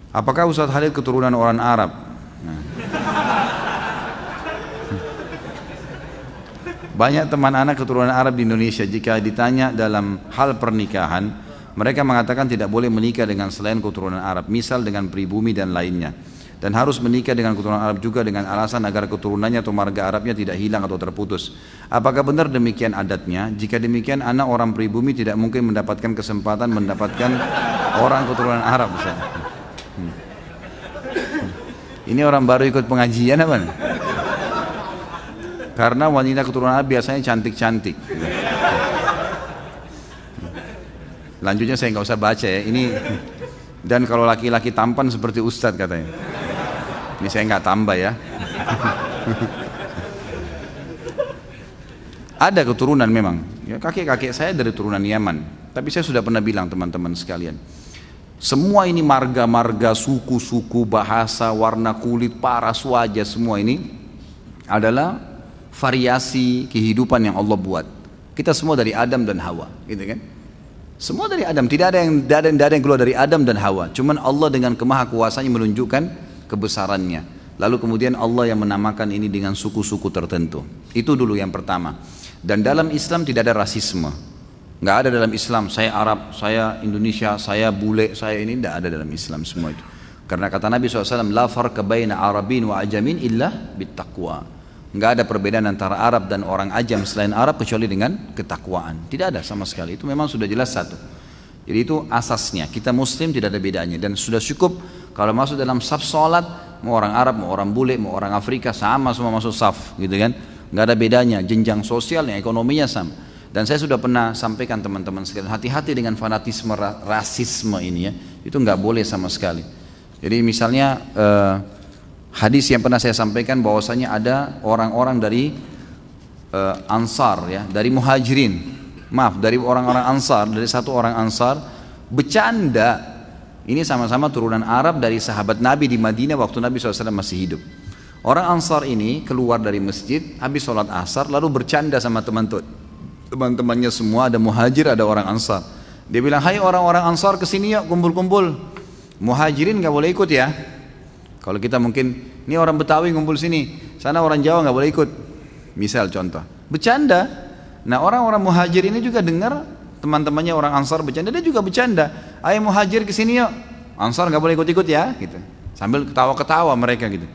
Apakah Ustadz Khalid keturunan orang Arab? Nah. Banyak teman anak keturunan Arab di Indonesia, jika ditanya dalam hal pernikahan, mereka mengatakan tidak boleh menikah dengan selain keturunan Arab, misal dengan pribumi dan lainnya. Dan harus menikah dengan keturunan Arab juga dengan alasan agar keturunannya atau marga Arabnya tidak hilang atau terputus. Apakah benar demikian adatnya? Jika demikian, anak orang pribumi tidak mungkin mendapatkan kesempatan mendapatkan orang keturunan Arab. Ini orang baru ikut pengajian apa? Karena wanita keturunan Arab biasanya cantik-cantik. Lanjutnya saya nggak usah baca ya. Ini dan kalau laki-laki tampan seperti Ustadz katanya. Ini saya nggak tambah ya. Ada keturunan memang. Ya, kakek-kakek saya dari turunan Yaman. Tapi saya sudah pernah bilang teman-teman sekalian. Semua ini marga-marga, suku-suku, bahasa, warna kulit, paras wajah, semua ini adalah variasi kehidupan yang Allah buat. Kita semua dari Adam dan Hawa, gitu kan? Semua dari Adam, tidak ada yang keluar dari Adam dan Hawa. Cuman Allah dengan kemahakuasaannya menunjukkan kebesarannya. Lalu kemudian Allah yang menamakan ini dengan suku-suku tertentu. Itu dulu yang pertama. Dan dalam Islam tidak ada rasisme. Nggak ada dalam Islam, saya Arab, saya Indonesia, saya bule, saya ini, tidak ada dalam Islam semua itu. Karena kata Nabi SAW, la farqa baina Arabin wa ajamin illa bittaqwa. Nggak ada perbedaan antara Arab dan orang ajam selain Arab kecuali dengan ketakwaan. Tidak ada sama sekali, itu memang sudah jelas satu. Jadi itu asasnya, kita Muslim tidak ada bedanya. Dan sudah cukup kalau masuk dalam saf sholat, mau orang Arab, mau orang bule, mau orang Afrika, sama semua masuk saf, gitu kan. Nggak ada bedanya, jenjang sosialnya, ekonominya sama. Dan saya sudah pernah sampaikan teman-teman sekalian, hati-hati dengan fanatisme rasisme ini ya, itu nggak boleh sama sekali. Jadi misalnya hadis yang pernah saya sampaikan bahwasanya ada orang-orang dari Ansar ya, dari Muhajirin, dari orang-orang Ansar, dari satu orang Ansar bercanda, ini sama-sama turunan Arab dari sahabat Nabi di Madinah waktu Nabi SAW masih hidup. Orang Ansar ini keluar dari masjid habis sholat asar lalu bercanda sama teman-temannya semua, ada Muhajir, ada orang Ansar. Dia bilang, hai orang-orang Ansar kesini yuk kumpul-kumpul. Muhajirin nggak boleh ikut ya. Kalau kita mungkin, ini orang Betawi ngumpul sini, sana orang Jawa nggak boleh ikut. Misal contoh, bercanda. Nah orang-orang Muhajir ini juga dengar teman-temannya orang Ansar bercanda, dia juga bercanda. Ayo Muhajir kesini yuk, Ansar nggak boleh ikut-ikut ya, gitu. Sambil ketawa-ketawa mereka gitu.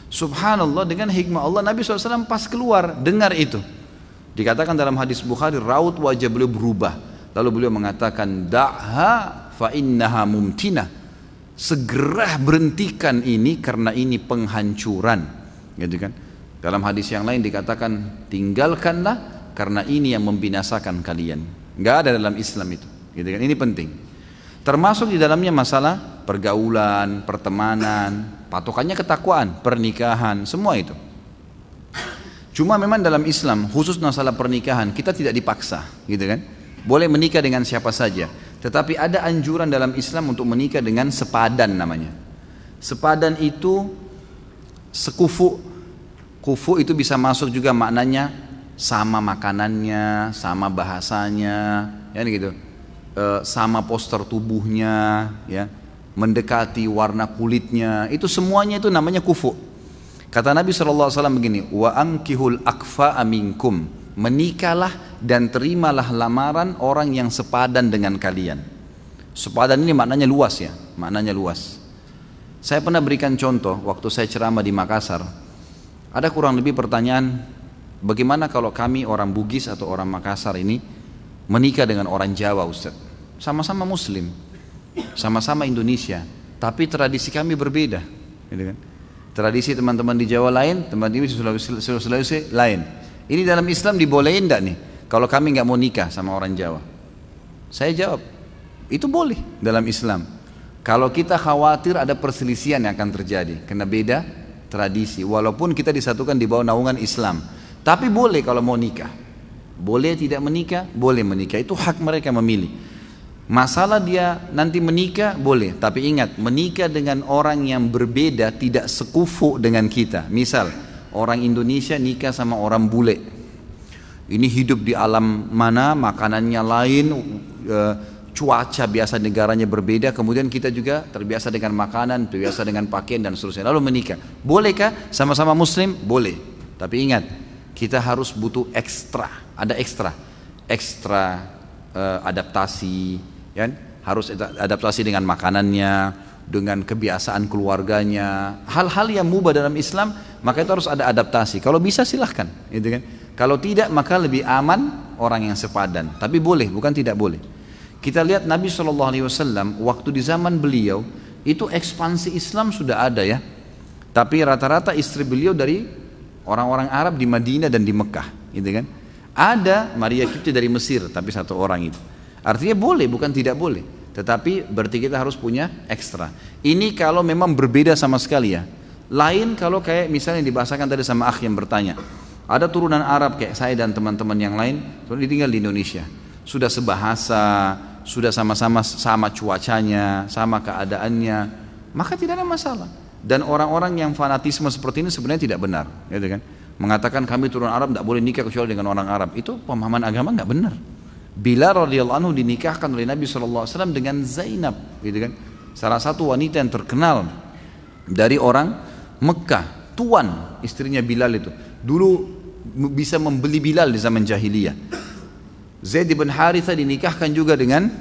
Subhanallah, dengan hikmah Allah Nabi SAW pas keluar dengar itu. Dikatakan dalam hadis Bukhari, raut wajah beliau berubah. Lalu beliau mengatakan, da'ha fa innaha mumtinah. Segera berhentikan ini karena ini penghancuran. Gitu kan? Dalam hadis yang lain dikatakan, tinggalkanlah karena ini yang membinasakan kalian. Enggak ada dalam Islam itu. Gitu kan? Ini penting. Termasuk di dalamnya masalah pergaulan, pertemanan, patokannya ketakwaan, pernikahan, semua itu. Cuma memang dalam Islam khusus masalah pernikahan kita tidak dipaksa, gitu kan? Boleh menikah dengan siapa saja, tetapi ada anjuran dalam Islam untuk menikah dengan sepadan namanya. Sepadan itu sekufu. Kufu itu bisa masuk juga maknanya sama makanannya, sama bahasanya, ya gitu. Sama poster tubuhnya, ya, mendekati warna kulitnya, itu semuanya itu namanya kufu. Kata Nabi SAW begini, wa ankihul akfa aminkum, menikahlah dan terimalah lamaran orang yang sepadan dengan kalian. Sepadan ini maknanya luas ya, maknanya luas. Saya pernah berikan contoh waktu saya ceramah di Makassar. Ada kurang lebih pertanyaan, bagaimana kalau kami orang Bugis atau orang Makassar ini menikah dengan orang Jawa Ustaz? Sama-sama Muslim, sama-sama Indonesia, tapi tradisi kami berbeda, gitu kan? Tradisi teman-teman di Jawa lain, teman-teman di Sulawesi lain. Ini dalam Islam dibolehin enggak nih? Kalau kami nggak mau nikah sama orang Jawa, saya jawab, itu boleh dalam Islam. Kalau kita khawatir ada perselisihan yang akan terjadi, karena beda tradisi. Walaupun kita disatukan di bawah naungan Islam, tapi boleh kalau mau nikah. Boleh tidak menikah, boleh menikah. Itu hak mereka memilih. Masalah dia nanti menikah boleh, tapi ingat menikah dengan orang yang berbeda tidak sekufu dengan kita. Misal orang Indonesia nikah sama orang bule, ini hidup di alam mana, makanannya lain, cuaca biasa negaranya berbeda, kemudian kita juga terbiasa dengan makanan, terbiasa dengan pakaian dan seterusnya, lalu menikah. Bolehkah sama-sama muslim? Boleh. Tapi ingat, kita harus butuh ekstra, ada ekstra adaptasi, ya, harus adaptasi dengan makanannya, dengan kebiasaan keluarganya, hal-hal yang mubah dalam Islam, maka itu harus ada adaptasi. Kalau bisa silahkan, gitu kan. Kalau tidak, maka lebih aman orang yang sepadan. Tapi boleh, bukan tidak boleh. Kita lihat Nabi SAW waktu di zaman beliau itu ekspansi Islam sudah ada ya. Tapi rata-rata istri beliau dari orang-orang Arab di Madinah dan di Mekah, gitu kan. Ada Maria Kipti dari Mesir, tapi satu orang itu. Artinya boleh, bukan tidak boleh. Tetapi berarti kita harus punya ekstra. Ini kalau memang berbeda sama sekali ya. Lain kalau kayak misalnya dibahasakan tadi sama akh yang bertanya. Ada turunan Arab kayak saya dan teman-teman yang lain, sudah tinggal di Indonesia. Sudah sebahasa, sudah sama-sama sama cuacanya, sama keadaannya, maka tidak ada masalah. Dan orang-orang yang fanatisme seperti ini sebenarnya tidak benar, gitu kan? Mengatakan kami turunan Arab tidak boleh nikah kecuali dengan orang Arab, itu pemahaman agama nggak benar. Bilal radhiyallahu anhu dinikahkan oleh Nabi SAW dengan Zainab, gitu kan? Salah satu wanita yang terkenal dari orang Mekah, tuan istrinya Bilal itu. Dulu bisa membeli Bilal di zaman jahiliyah. Zaid bin Haritha dinikahkan juga dengan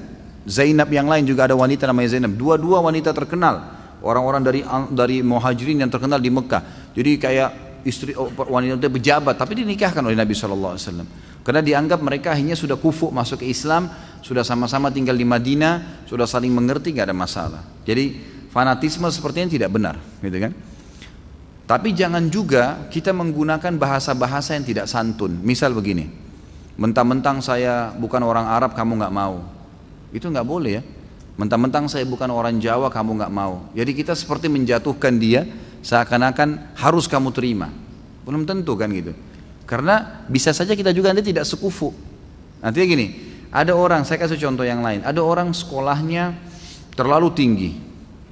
Zainab, yang lain juga ada wanita namanya Zainab. Dua-dua wanita terkenal, orang-orang dari Muhajirin yang terkenal di Mekah. Jadi kayak istri wanita pejabat, tapi dinikahkan oleh Nabi SAW. Karena dianggap mereka akhirnya sudah kufu masuk ke Islam, sudah sama-sama tinggal di Madinah, sudah saling mengerti, nggak ada masalah. Jadi fanatisme seperti ini tidak benar, gitu kan? Tapi jangan juga kita menggunakan bahasa-bahasa yang tidak santun. Misal begini, mentang-mentang saya bukan orang Arab kamu nggak mau, itu nggak boleh ya. Mentang-mentang saya bukan orang Jawa kamu nggak mau. Jadi kita seperti menjatuhkan dia seakan-akan harus kamu terima. Belum tentu kan gitu. Karena bisa saja kita juga nanti tidak sekufu. Nanti gini, ada orang, saya kasih contoh yang lain. Ada orang sekolahnya terlalu tinggi,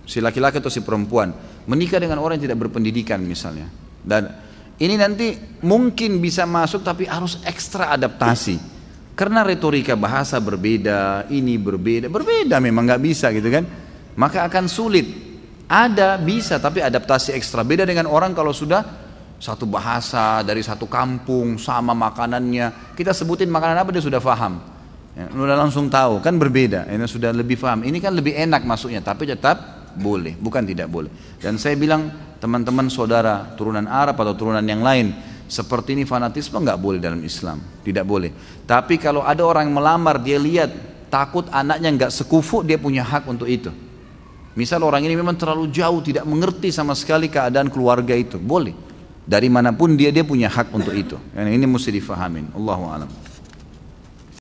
si laki-laki atau si perempuan, menikah dengan orang yang tidak berpendidikan misalnya. Dan ini nanti mungkin bisa masuk tapi harus ekstra adaptasi. Karena retorika bahasa berbeda, ini berbeda memang nggak bisa gitu kan. Maka akan sulit. Ada bisa tapi adaptasi ekstra. Beda dengan orang kalau sudah satu bahasa dari satu kampung sama makanannya. Kita sebutin makanan apa dia sudah paham. Ya, udah langsung tahu kan berbeda. Ini sudah lebih paham. Ini kan lebih enak masuknya tapi tetap boleh, bukan tidak boleh. Dan saya bilang teman-teman saudara turunan Arab atau turunan yang lain, seperti ini fanatisme nggak boleh dalam Islam, tidak boleh. Tapi kalau ada orang yang melamar, dia lihat takut anaknya nggak sekufu, dia punya hak untuk itu. Misal orang ini memang terlalu jauh, tidak mengerti sama sekali keadaan keluarga itu, boleh. Dari manapun dia punya hak untuk itu. Ini mesti difahamin. Allahu a'lam.